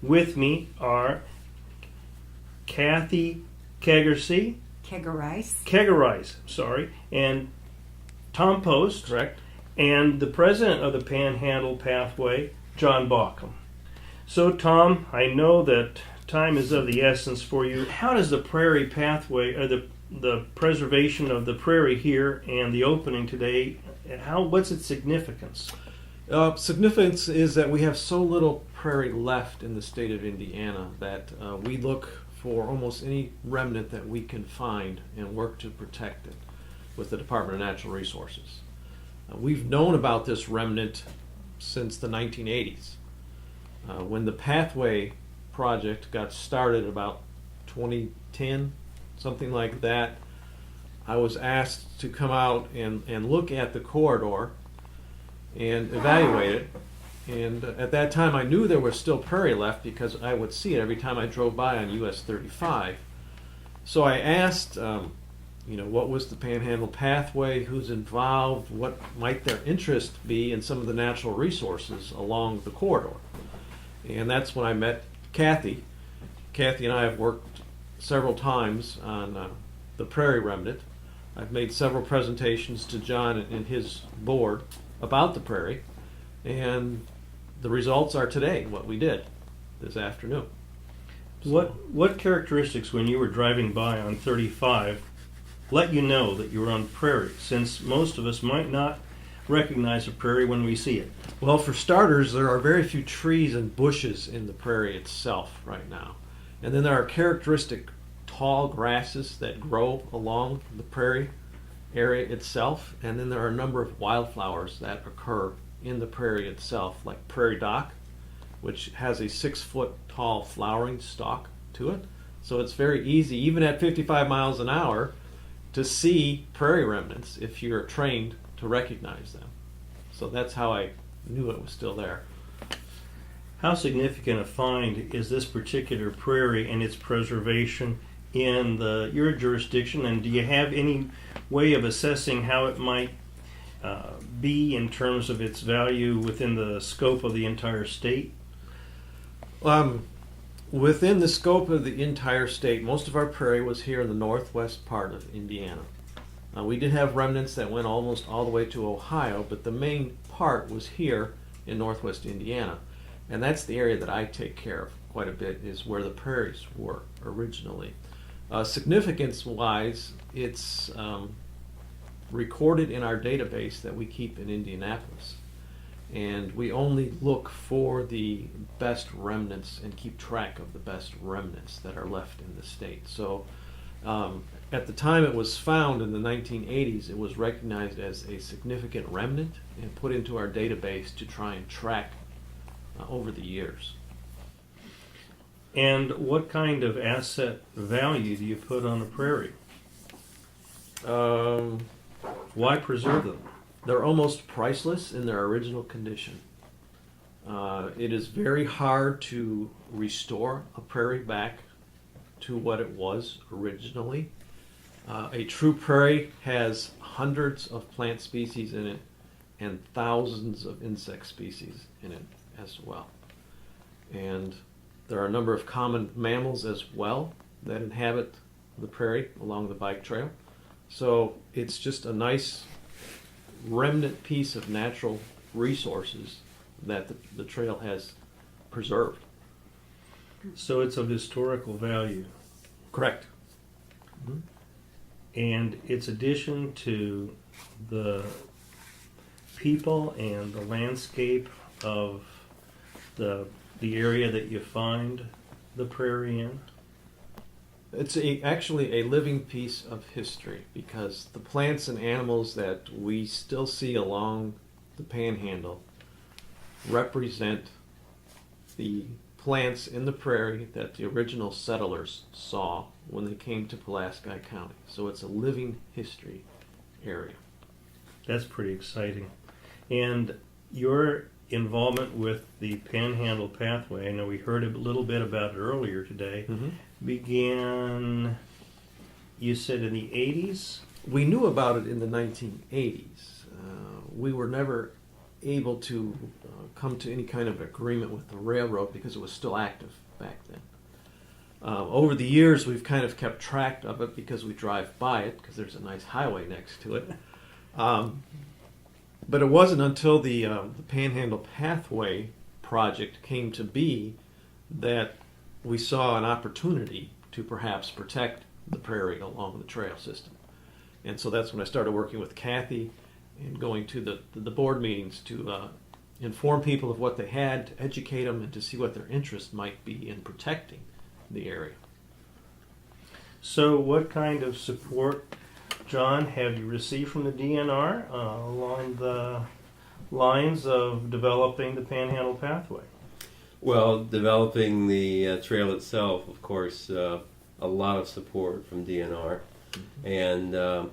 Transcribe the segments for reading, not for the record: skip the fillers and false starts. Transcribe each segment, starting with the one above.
With me are Kathy Kegersey, sorry, and Tom Post, Correct. and the president of the Panhandle Pathway, John Bauckham. So, Tom, I know that time is of the essence for you. How does the Prairie Pathway, or the preservation of the prairie here and the opening today, what's its significance? Significance is that we have so little prairie left in the state of Indiana that we look for almost any remnant that we can find and work to protect it with the Department of Natural Resources. We've known about this remnant since the 1980s. When the Pathway project got started about 2010, something like that, I was asked to come out and look at the corridor and evaluate it. And at that time I knew there was still prairie left because I would see it every time I drove by on US 35. So I asked, what was the Panhandle Pathway, who's involved, what might their interest be in some of the natural resources along the corridor. And that's when I met Kathy. Kathy and I have worked several times on the prairie remnant. I've made several presentations to John and his board about the prairie, and the results are today, what we did this afternoon. So, What characteristics, when you were driving by on 35, let you know that you were on prairie, since most of us might not recognize a prairie when we see it? well, for starters, there are very few trees and bushes in the prairie itself right now. And then there are characteristic tall grasses that grow along the prairie area itself. And then there are a number of wildflowers that occur in the prairie itself, like prairie dock, which has a 6-foot tall flowering stalk to it. So it's very easy, even at 55 miles an hour, to see prairie remnants if you're trained to recognize them. So that's how I knew it was still there. How significant a find is this particular prairie and its preservation in your jurisdiction, and do you have any way of assessing how it might be in terms of its value within the scope of the entire state? Within the scope of the entire state, most of our prairie was here in the northwest part of Indiana. We did have remnants that went almost all the way to Ohio, but the main part was here in northwest Indiana. And that's the area that I take care of quite a bit, is where the prairies were originally. Significance-wise, it's recorded in our database that we keep in Indianapolis. And we only look for the best remnants and keep track of the best remnants that are left in the state. So at the time it was found in the 1980s, it was recognized as a significant remnant and put into our database to try and track over the years. And what kind of asset value do you put on a prairie? Why preserve them? They're almost priceless in their original condition. It is very hard to restore a prairie back to what it was originally. A true prairie has hundreds of plant species in it and thousands of insect species in it as well. And there are a number of common mammals as well that inhabit the prairie along the bike trail. So it's just a nice remnant piece of natural resources that the trail has preserved. So it's of historical value. Correct. Mm-hmm. And its addition to the people and the landscape of the area that you find the prairie in? It's actually a living piece of history, because the plants and animals that we still see along the Panhandle represent the plants in the prairie that the original settlers saw when they came to Pulaski County. So it's a living history area. That's pretty exciting. And your involvement with the Panhandle Pathway, I know we heard a little bit about it earlier today, began, you said, in the 80s? We knew about it in the 1980s. We were never able to come to any kind of agreement with the railroad because it was still active back then. Over the years, we've kind of kept track of it because we drive by it because there's a nice highway next to it. But it wasn't until the Panhandle Pathway project came to be that we saw an opportunity to perhaps protect the prairie along the trail system. And so that's when I started working with Kathy and going to the board meetings to inform people of what they had, to educate them, and to see what their interest might be in protecting the area. So what kind of support, John, have you received from the DNR along the lines of developing the Panhandle Pathway? Well, developing the trail itself, of course, a lot of support from DNR. And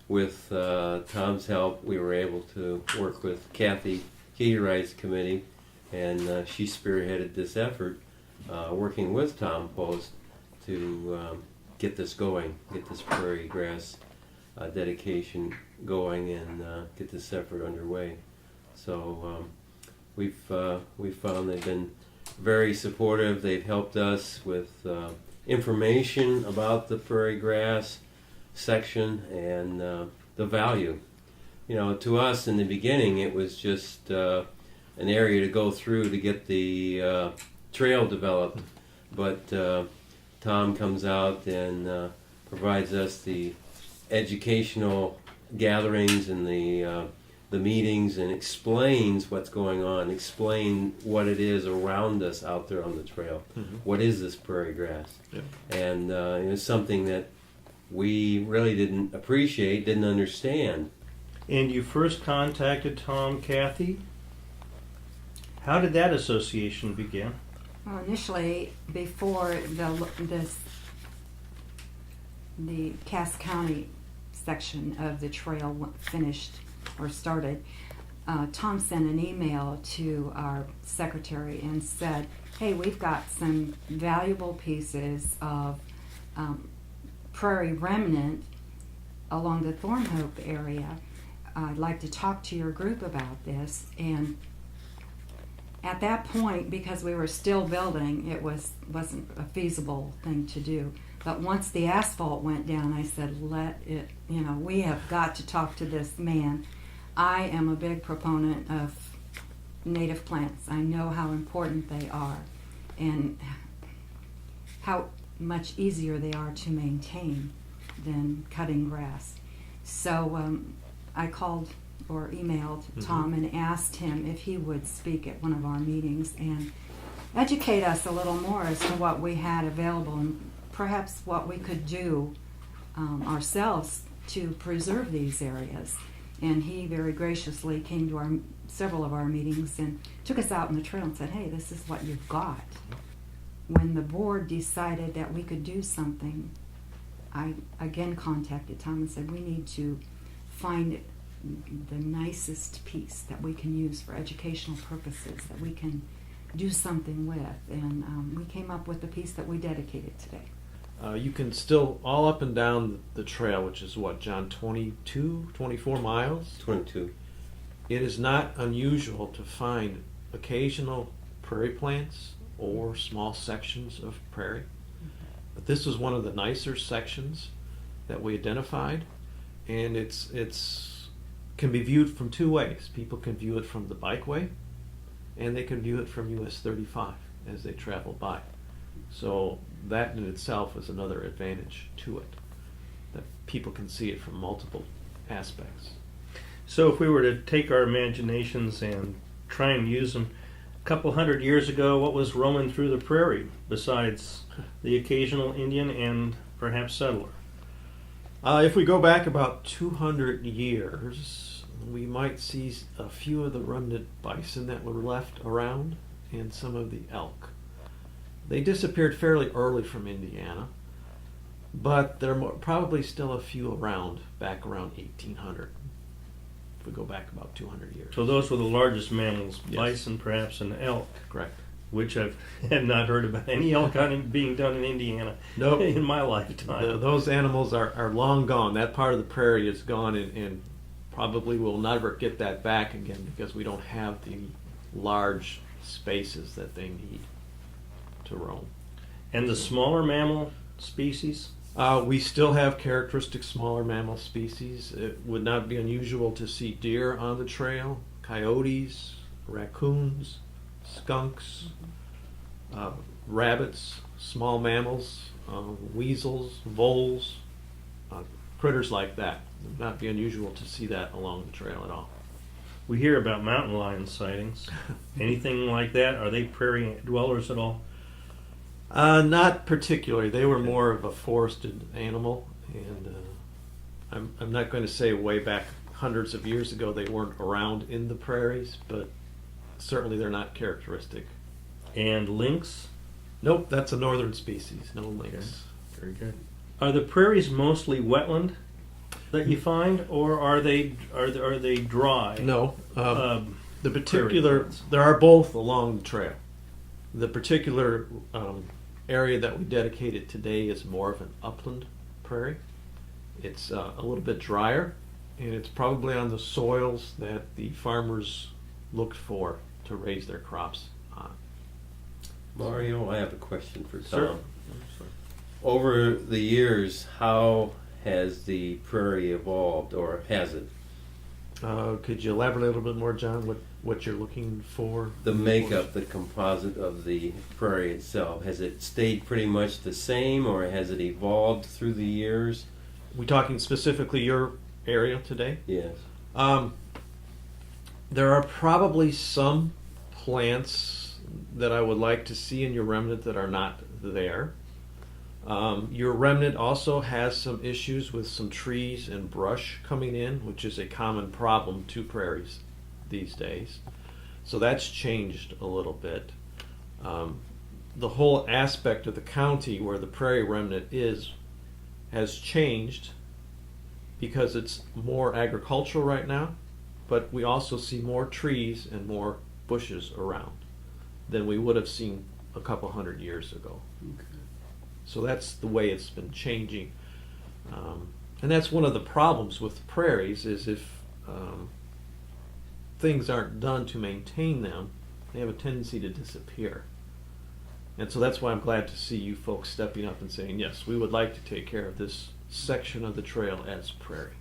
with Tom's help, we were able to work with Kathy Keaterite's committee, and she spearheaded this effort, working with Tom Post to get this going, get this prairie grass dedication going, and get this effort underway. So we've found they've been very supportive. They've helped us with information about the prairie grass section and the value. You know, to us in the beginning, it was just an area to go through to get the trail developed. But Tom comes out and provides us the educational gatherings and the meetings, and explains what's going on, explain what it is around us out there on the trail. Mm-hmm. What is this prairie grass? Yep. And it was something that we really didn't appreciate, didn't understand. And you first contacted Tom, Kathy. How did that association begin? Well, initially, before the Cass County section of the trail finished or started, Tom sent an email to our secretary and said, hey, we've got some valuable pieces of prairie remnant along the Thornhope area. I'd like to talk to your group about this. And at that point, because we were still building, it wasn't a feasible thing to do. But once the asphalt went down, I said, we have got to talk to this man. I am a big proponent of native plants. I know how important they are and how much easier they are to maintain than cutting grass. So I called or emailed Tom and asked him if he would speak at one of our meetings and educate us a little more as to what we had available and perhaps what we could do ourselves to preserve these areas. And he very graciously came to several of our meetings and took us out on the trail and said, hey, this is what you've got. When the board decided that we could do something, I again contacted Tom and said, we need to find the nicest piece that we can use for educational purposes, that we can do something with. And we came up with the piece that we dedicated today. You can still, all up and down the trail, which is what, John, 24 miles? 22. It is not unusual to find occasional prairie plants or small sections of prairie. But this was one of the nicer sections that we identified, and it's can be viewed from two ways. People can view it from the bikeway, and they can view it from US 35 as they travel by. So that in itself is another advantage to it, that people can see it from multiple aspects. So if we were to take our imaginations and try and use them, a couple hundred years ago, what was roaming through the prairie besides the occasional Indian and perhaps settler? If we go back about 200 years, we might see a few of the remnant bison that were left around and some of the elk. They disappeared fairly early from Indiana, but there are probably still a few around back around 1800, if we go back about 200 years. So those were the largest mammals, Yes. bison perhaps and elk. Correct. Which have not heard about any elk hunting being done in Indiana Nope. in my lifetime. Those animals are long gone. That part of the prairie is gone in probably will never get that back again because we don't have the large spaces that they need to roam. And the smaller mammal species? We still have characteristic smaller mammal species. It would not be unusual to see deer on the trail, coyotes, raccoons, skunks, rabbits, small mammals, weasels, voles, critters like that. It would not be unusual to see that along the trail at all. We hear about mountain lion sightings. Anything like that? Are they prairie dwellers at all? Not particularly. They were more of a forested animal, and I'm not going to say way back hundreds of years ago they weren't around in the prairies, but certainly they're not characteristic. And lynx? Nope, that's a northern species. No lynx. Very good. Are the prairies mostly wetland that you find, or are they dry? No. The particular, prairie. there are both along the trail. The particular area that we dedicated today is more of an upland prairie. It's a little bit drier, and it's probably on the soils that the farmers looked for to raise their crops on. Mario, I have a question for Tom. Sir? Over the years, how has the prairie evolved, or has it? Could you elaborate a little bit more, John, what you're looking for? The makeup, the composite of the prairie itself, has it stayed pretty much the same, or has it evolved through the years? We talking specifically your area today? Yes. There are probably some plants that I would like to see in your remnant that are not there. Your remnant also has some issues with some trees and brush coming in, which is a common problem to prairies these days. So that's changed a little bit. The whole aspect of the county where the prairie remnant is has changed because it's more agricultural right now, but we also see more trees and more bushes around than we would have seen a couple hundred years ago. Okay. So that's the way it's been changing. And that's one of the problems with prairies is if things aren't done to maintain them, they have a tendency to disappear. And so that's why I'm glad to see you folks stepping up and saying, yes, we would like to take care of this section of the trail as prairie.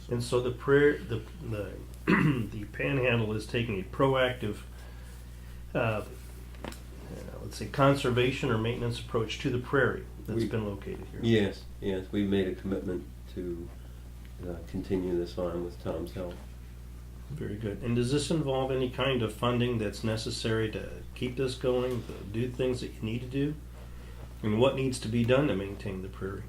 And so the prairie, the Panhandle is taking a proactive, let's say, conservation or maintenance approach to the prairie that's been located here. Yes, yes. We've made a commitment to continue this on with Tom's help. Very good. And does this involve any kind of funding that's necessary to keep this going, to do things that you need to do? I mean, what needs to be done to maintain the prairie?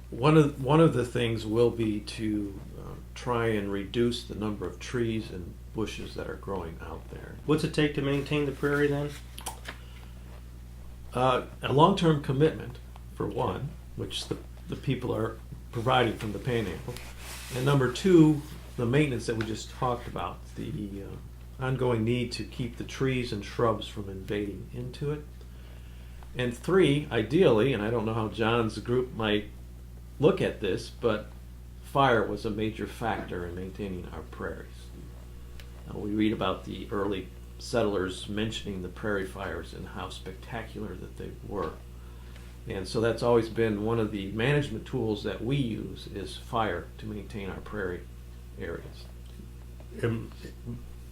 One of the things will be to try and reduce the number of trees and bushes that are growing out there. What's it take to maintain the prairie then? A long-term commitment, for one, which the people are providing from the Panhandle. And number two, the maintenance that we just talked about, the ongoing need to keep the trees and shrubs from invading into it. And three, ideally, and I don't know how John's group might look at this, but fire was a major factor in maintaining our prairies. We read about the early settlers mentioning the prairie fires and how spectacular that they were. And so that's always been one of the management tools that we use is fire to maintain our prairie areas.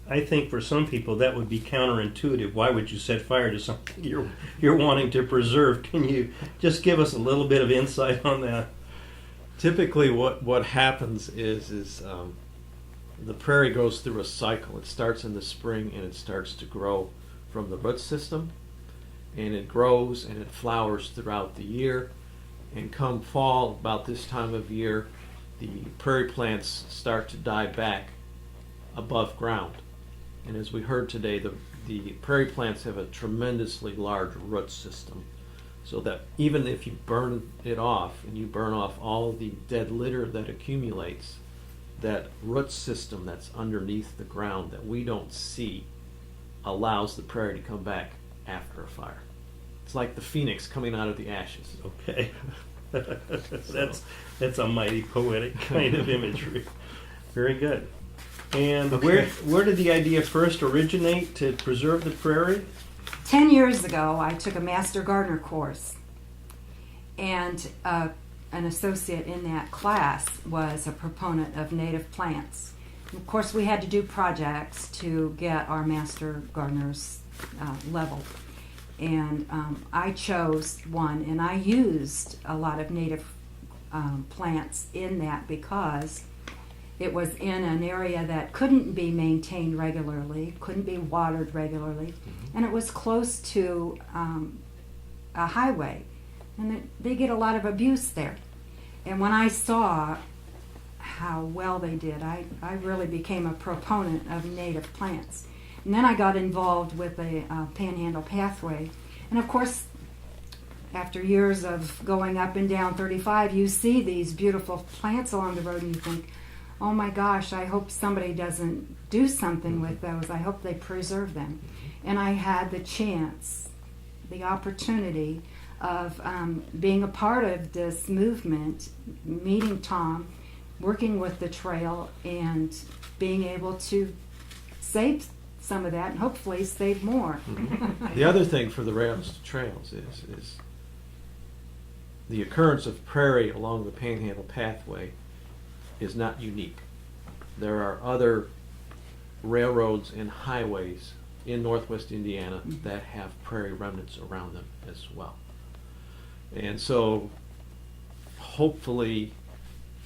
I think for some people that would be counterintuitive. Why would you set fire to something you're wanting to preserve? Can you just give us a little bit of insight on that? Typically what happens is the prairie goes through a cycle. It starts in the spring and it starts to grow from the root system, and it grows and it flowers throughout the year, and come fall, about this time of year, the prairie plants start to die back above ground. And as we heard today, the prairie plants have a tremendously large root system, so that even if you burn it off and you burn off all the dead litter that accumulates, that root system that's underneath the ground that we don't see allows the prairie to come back after a fire. It's like the phoenix coming out of the ashes. Okay. That's a mighty poetic kind of imagery. Very good. And Okay. where did the idea first originate to preserve the prairie? 10 years ago, I took a Master Gardener course, and an associate in that class was a proponent of native plants. Of course, we had to do projects to get our Master Gardeners level. And I chose one, and I used a lot of native plants in that because it was in an area that couldn't be maintained regularly, couldn't be watered regularly, and it was close to a highway, and they get a lot of abuse there. And when I saw how well they did, I really became a proponent of native plants. And then I got involved with the Panhandle Pathway, and of course, after years of going up and down 35, you see these beautiful plants along the road, and you think, oh my gosh, I hope somebody doesn't do something with those. I hope they preserve them. And I had the chance, the opportunity of being a part of this movement, meeting Tom, working with the trail, and being able to save some of that and hopefully save more. The other thing for the rails to trails is the occurrence of prairie along the Panhandle Pathway is not unique. There are other railroads and highways in northwest Indiana that have prairie remnants around them as well. And so hopefully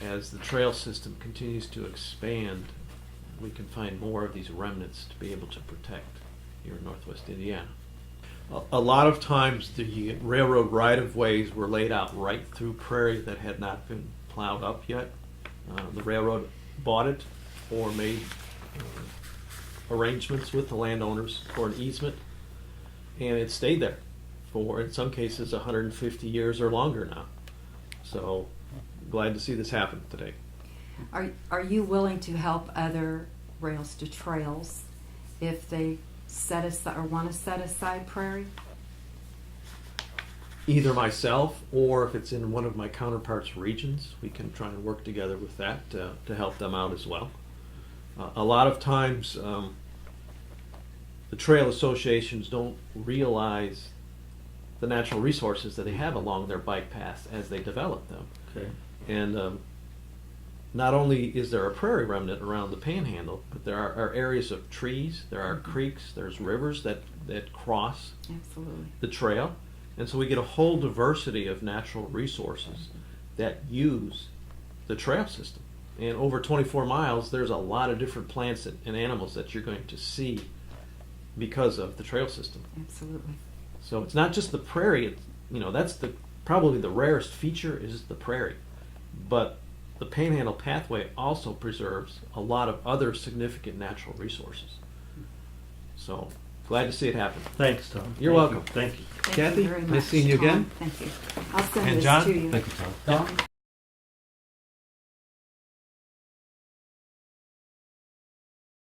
as the trail system continues to expand, we can find more of these remnants to be able to protect here in northwest Indiana. A lot of times the railroad right-of-ways were laid out right through prairie that had not been plowed up yet. The railroad bought it or made arrangements with the landowners for an easement, and it stayed there for, in some cases, 150 years or longer now. So glad to see this happen today. Are you willing to help other rails to trails if they set aside or want to set aside prairie? Either myself or if it's in one of my counterparts' regions, we can try and work together with that to help them out as well. A lot of times the trail associations don't realize the natural resources that they have along their bike paths as they develop them. Okay. And not only is there a prairie remnant around the Panhandle, but there are areas of trees, there are creeks, there's rivers that cross Absolutely. the trail. And so we get a whole diversity of natural resources that use the trail system. And over 24 miles, there's a lot of different plants and animals that you're going to see because of the trail system. Absolutely. So it's not just the prairie. That's probably the rarest feature is the prairie. But the Panhandle Pathway also preserves a lot of other significant natural resources. So glad to see it happen. Thanks, Tom. You're Thank welcome. You. Thank you. Thank Kathy, you very nice much, seeing you Tom. again. Thank you. I'll send And this John? to you. Thank you, Tom. Yeah.